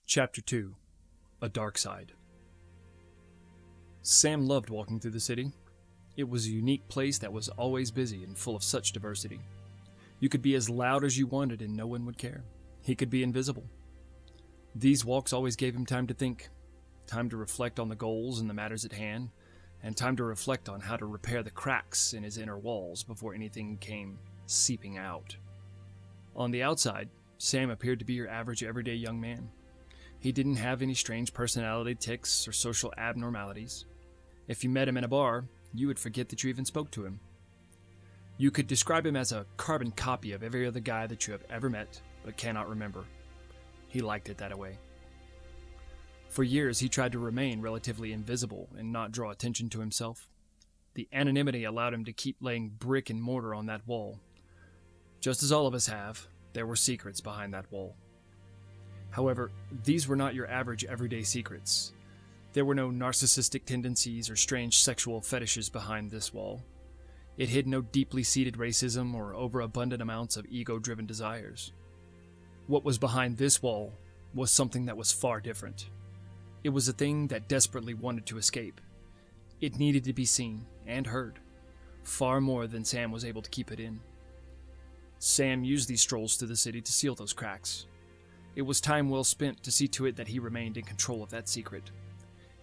Chapter 2 A Dark Side. Sam loved walking through the city. It was a unique place that was always busy and full of such diversity. You could be as loud as you wanted and no one would care. He could be invisible. These walks always gave him time to think, time to reflect on the goals and the matters at hand, and time to reflect on how to repair the cracks in his inner walls before anything came seeping out. On the outside, Sam appeared to be your average everyday young man. He didn't have any strange personality tics or social abnormalities. If you met him in a bar, you would forget that you even spoke to him. You could describe him as a carbon copy of every other guy that you have ever met, but cannot remember. He liked it that way. For years, he tried to remain relatively invisible and not draw attention to himself. The anonymity allowed him to keep laying brick and mortar on that wall. Just as all of us have, there were secrets behind that wall. However, these were not your average everyday secrets. There were no narcissistic tendencies or strange sexual fetishes behind this wall. It hid no deeply seated racism or overabundant amounts of ego-driven desires. What was behind this wall was something that was far different. It was a thing that desperately wanted to escape. It needed to be seen and heard, far more than Sam was able to keep it in. Sam used these strolls through the city to seal those cracks. It was time well spent to see to it that he remained in control of that secret.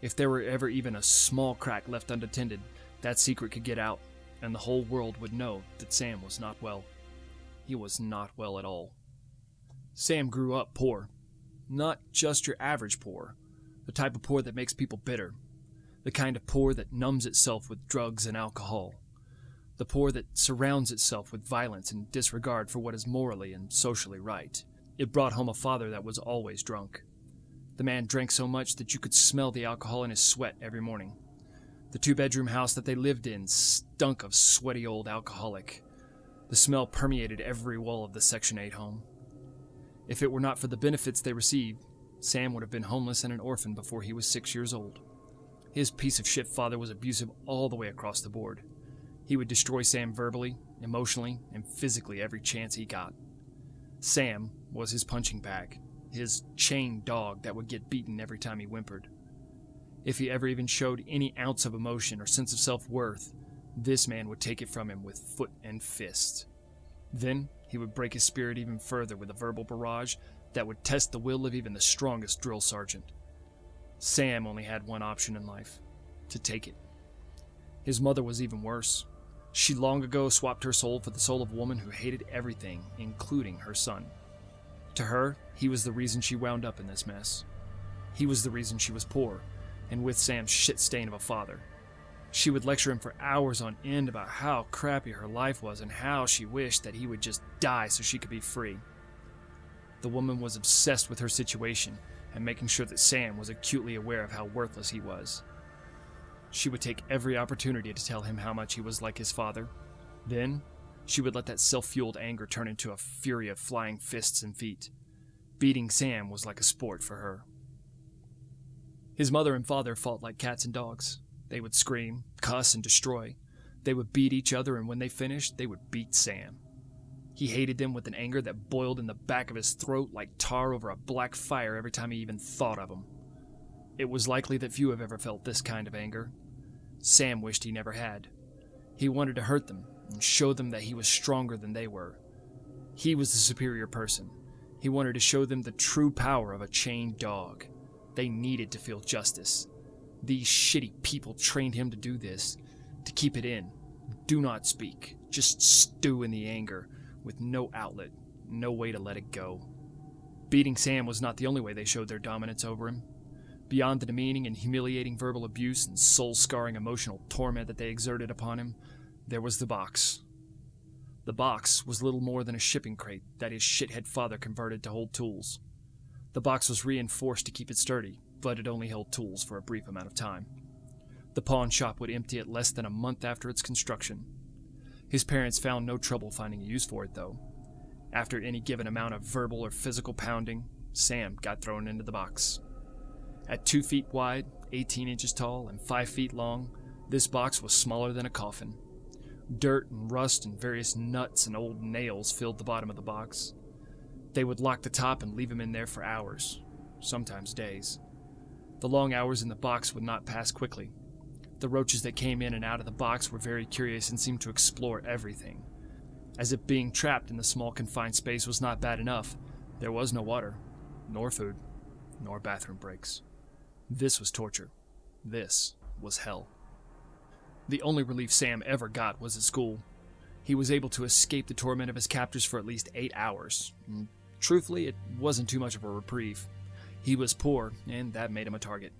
If there were ever even a small crack left unattended, that secret could get out, and the whole world would know that Sam was not well. He was not well at all. Sam grew up poor. Not just your average poor, the type of poor that makes people bitter, the kind of poor that numbs itself with drugs and alcohol, the poor that surrounds itself with violence and disregard for what is morally and socially right. It brought home a father that was always drunk. The man drank so much that you could smell the alcohol in his sweat every morning. The two-bedroom house that they lived in stunk of sweaty old alcoholic. The smell permeated every wall of the Section 8 home. If it were not for the benefits they received, Sam would have been homeless and an orphan before he was 6 years old. His piece of shit father was abusive all the way across the board. He would destroy Sam verbally, emotionally, and physically every chance he got. Sam was his punching bag, his chained dog that would get beaten every time he whimpered. If he ever even showed any ounce of emotion or sense of self-worth, this man would take it from him with foot and fist. Then he would break his spirit even further with a verbal barrage that would test the will of even the strongest drill sergeant. Sam only had one option in life: to take it. His mother was even worse. She long ago swapped her soul for the soul of a woman who hated everything, including her son. To her, he was the reason she wound up in this mess. He was the reason she was poor, and with Sam's shit stain of a father. She would lecture him for hours on end about how crappy her life was and how she wished that he would just die so she could be free. The woman was obsessed with her situation and making sure that Sam was acutely aware of how worthless he was. She would take every opportunity to tell him how much he was like his father. Then, she would let that self-fueled anger turn into a fury of flying fists and feet. Beating Sam was like a sport for her. His mother and father fought like cats and dogs. They would scream, cuss, and destroy. They would beat each other, and when they finished, they would beat Sam. He hated them with an anger that boiled in the back of his throat like tar over a black fire every time he even thought of them. It was likely that few have ever felt this kind of anger. Sam wished he never had. He wanted to hurt them and show them that he was stronger than they were. He was the superior person. He wanted to show them the true power of a chained dog. They needed to feel justice. These shitty people trained him to do this, to keep it in. Do not speak. Just stew in the anger, with no outlet, no way to let it go. Beating Sam was not the only way they showed their dominance over him. Beyond the demeaning and humiliating verbal abuse and soul-scarring emotional torment that they exerted upon him, there was the box. The box was little more than a shipping crate that his shithead father converted to hold tools. The box was reinforced to keep it sturdy, but it only held tools for a brief amount of time. The pawn shop would empty it less than a month after its construction. His parents found no trouble finding a use for it, though. After any given amount of verbal or physical pounding, Sam got thrown into the box. At 2 feet wide, 18 inches tall, and 5 feet long, this box was smaller than a coffin. Dirt and rust and various nuts and old nails filled the bottom of the box. They would lock the top and leave him in there for hours. sometimes days. The long hours in the box would not pass quickly. The roaches that came in and out of the box were very curious and seemed to explore everything. As if being trapped in the small confined space was not bad enough, there was no water, nor food, nor bathroom breaks. This was torture. This was hell. The only relief Sam ever got was at school. He was able to escape the torment of his captors for at least 8 hours. And truthfully, it wasn't too much of a reprieve. He was poor, and that made him a target.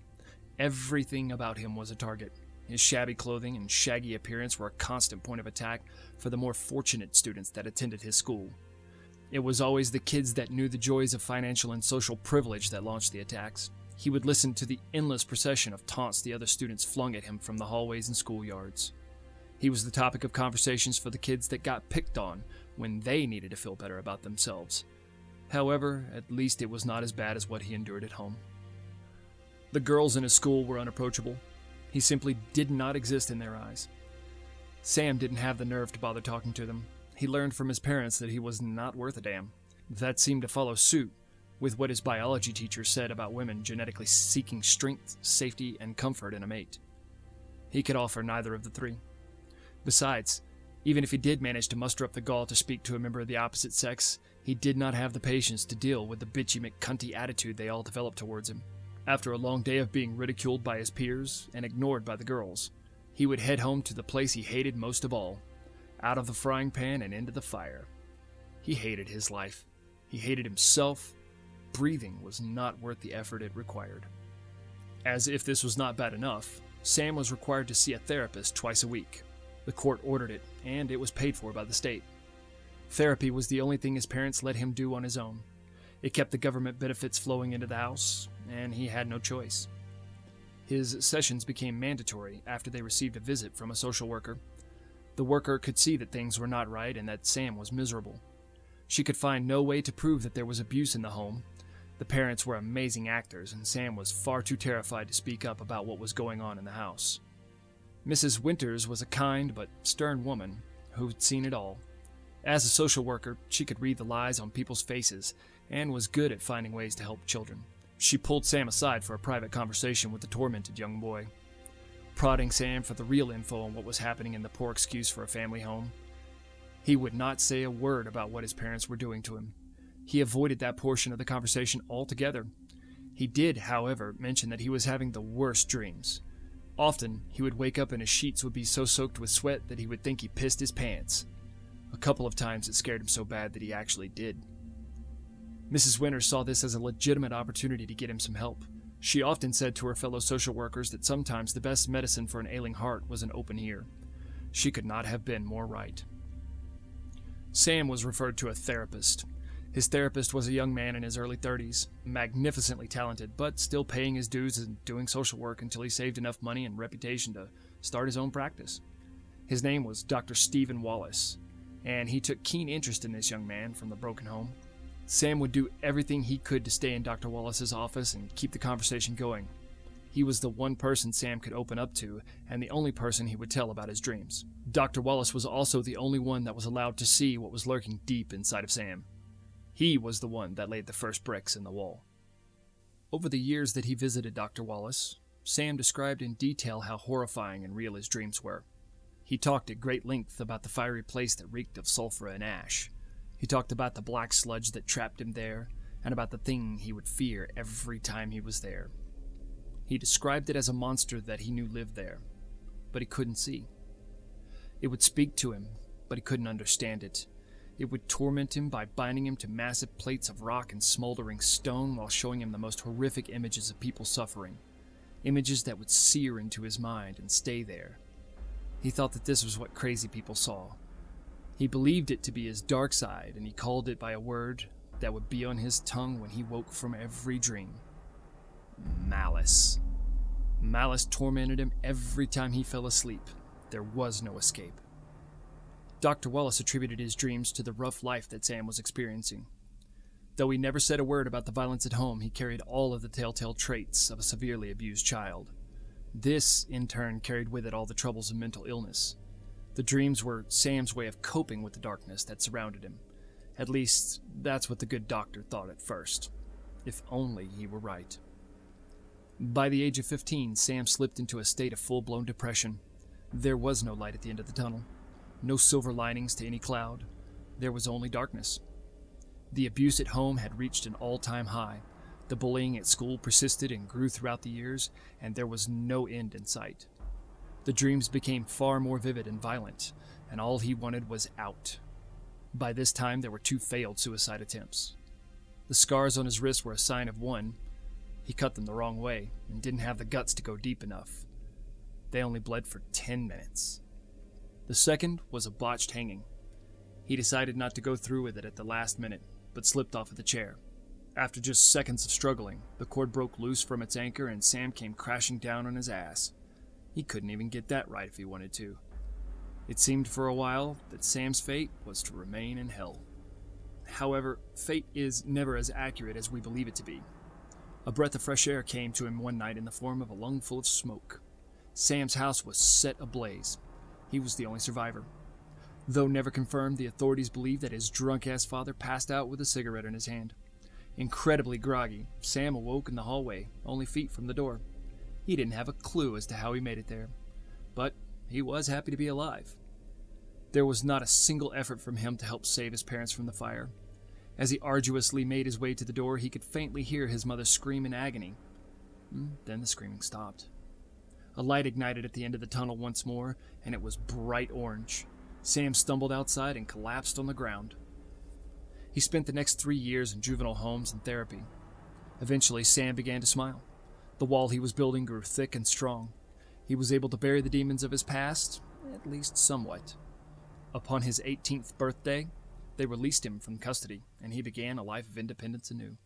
Everything about him was a target. His shabby clothing and shaggy appearance were a constant point of attack for the more fortunate students that attended his school. It was always the kids that knew the joys of financial and social privilege that launched the attacks. He would listen to the endless procession of taunts the other students flung at him from the hallways and schoolyards. He was the topic of conversations for the kids that got picked on when they needed to feel better about themselves. However, at least it was not as bad as what he endured at home. The girls in his school were unapproachable. He simply did not exist in their eyes. Sam didn't have the nerve to bother talking to them. He learned from his parents that he was not worth a damn. That seemed to follow suit with what his biology teacher said about women genetically seeking strength, safety, and comfort in a mate. He could offer neither of the three. Besides, even if he did manage to muster up the gall to speak to a member of the opposite sex, he did not have the patience to deal with the bitchy McCunty attitude they all developed towards him. After a long day of being ridiculed by his peers and ignored by the girls, he would head home to the place he hated most of all, out of the frying pan and into the fire. He hated his life. He hated himself. Breathing was not worth the effort it required. As if this was not bad enough, Sam was required to see a therapist twice a week. The court ordered it, and it was paid for by the state. Therapy was the only thing his parents let him do on his own. It kept the government benefits flowing into the house, and he had no choice. His sessions became mandatory after they received a visit from a social worker. The worker could see that things were not right and that Sam was miserable. She could find no way to prove that there was abuse in the home. The parents were amazing actors, and Sam was far too terrified to speak up about what was going on in the house. Mrs. Winters was a kind but stern woman who'd seen it all. As a social worker, she could read the lies on people's faces and was good at finding ways to help children. She pulled Sam aside for a private conversation with the tormented young boy, prodding Sam for the real info on what was happening in the poor excuse for a family home. He would not say a word about what his parents were doing to him. He avoided that portion of the conversation altogether. He did, however, mention that he was having the worst dreams. Often, he would wake up and his sheets would be so soaked with sweat that he would think he pissed his pants. A couple of times it scared him so bad that he actually did. Mrs. Winters saw this as a legitimate opportunity to get him some help. She often said to her fellow social workers that sometimes the best medicine for an ailing heart was an open ear. She could not have been more right. Sam was referred to a therapist. His therapist was a young man in his early 30s, magnificently talented, but still paying his dues and doing social work until he saved enough money and reputation to start his own practice. His name was Dr. Stephen Wallace, and he took keen interest in this young man from the broken home. Sam would do everything he could to stay in Dr. Wallace's office and keep the conversation going. He was the one person Sam could open up to, and the only person he would tell about his dreams. Dr. Wallace was also the only one that was allowed to see what was lurking deep inside of Sam. He was the one that laid the first bricks in the wall. Over the years that he visited Dr. Wallace, Sam described in detail how horrifying and real his dreams were. He talked at great length about the fiery place that reeked of sulfur and ash. He talked about the black sludge that trapped him there, and about the thing he would fear every time he was there. He described it as a monster that he knew lived there, but he couldn't see. It would speak to him, but he couldn't understand it. It would torment him by binding him to massive plates of rock and smoldering stone while showing him the most horrific images of people suffering, images that would sear into his mind and stay there. He thought that this was what crazy people saw. He believed it to be his dark side, and he called it by a word that would be on his tongue when he woke from every dream. Malice. Malice tormented him every time he fell asleep. There was no escape. Dr. Wallace attributed his dreams to the rough life that Sam was experiencing. Though he never said a word about the violence at home, he carried all of the telltale traits of a severely abused child. This, in turn, carried with it all the troubles of mental illness. The dreams were Sam's way of coping with the darkness that surrounded him. At least, that's what the good doctor thought at first. If only he were right. By the age of 15, Sam slipped into a state of full-blown depression. There was no light at the end of the tunnel, no silver linings to any cloud. There was only darkness. The abuse at home had reached an all-time high. The bullying at school persisted and grew throughout the years, and there was no end in sight. The dreams became far more vivid and violent, and all he wanted was out. By this time, there were 2 failed suicide attempts. The scars on his wrists were a sign of one. He cut them the wrong way and didn't have the guts to go deep enough. They only bled for 10 minutes. The second was a botched hanging. He decided not to go through with it at the last minute, but slipped off of the chair. After just seconds of struggling, the cord broke loose from its anchor and Sam came crashing down on his ass. He couldn't even get that right if he wanted to. It seemed for a while that Sam's fate was to remain in hell. However, fate is never as accurate as we believe it to be. A breath of fresh air came to him one night in the form of a lungful of smoke. Sam's house was set ablaze. He was the only survivor. Though never confirmed, the authorities believe that his drunk-ass father passed out with a cigarette in his hand. Incredibly groggy, Sam awoke in the hallway, only feet from the door. He didn't have a clue as to how he made it there, but he was happy to be alive. There was not a single effort from him to help save his parents from the fire. As he arduously made his way to the door, he could faintly hear his mother scream in agony. Then the screaming stopped. A light ignited at the end of the tunnel once more, and it was bright orange. Sam stumbled outside and collapsed on the ground. He spent the next 3 years in juvenile homes and therapy. Eventually, Sam began to smile. The wall he was building grew thick and strong. He was able to bury the demons of his past, at least somewhat. Upon his 18th birthday, they released him from custody, and he began a life of independence anew.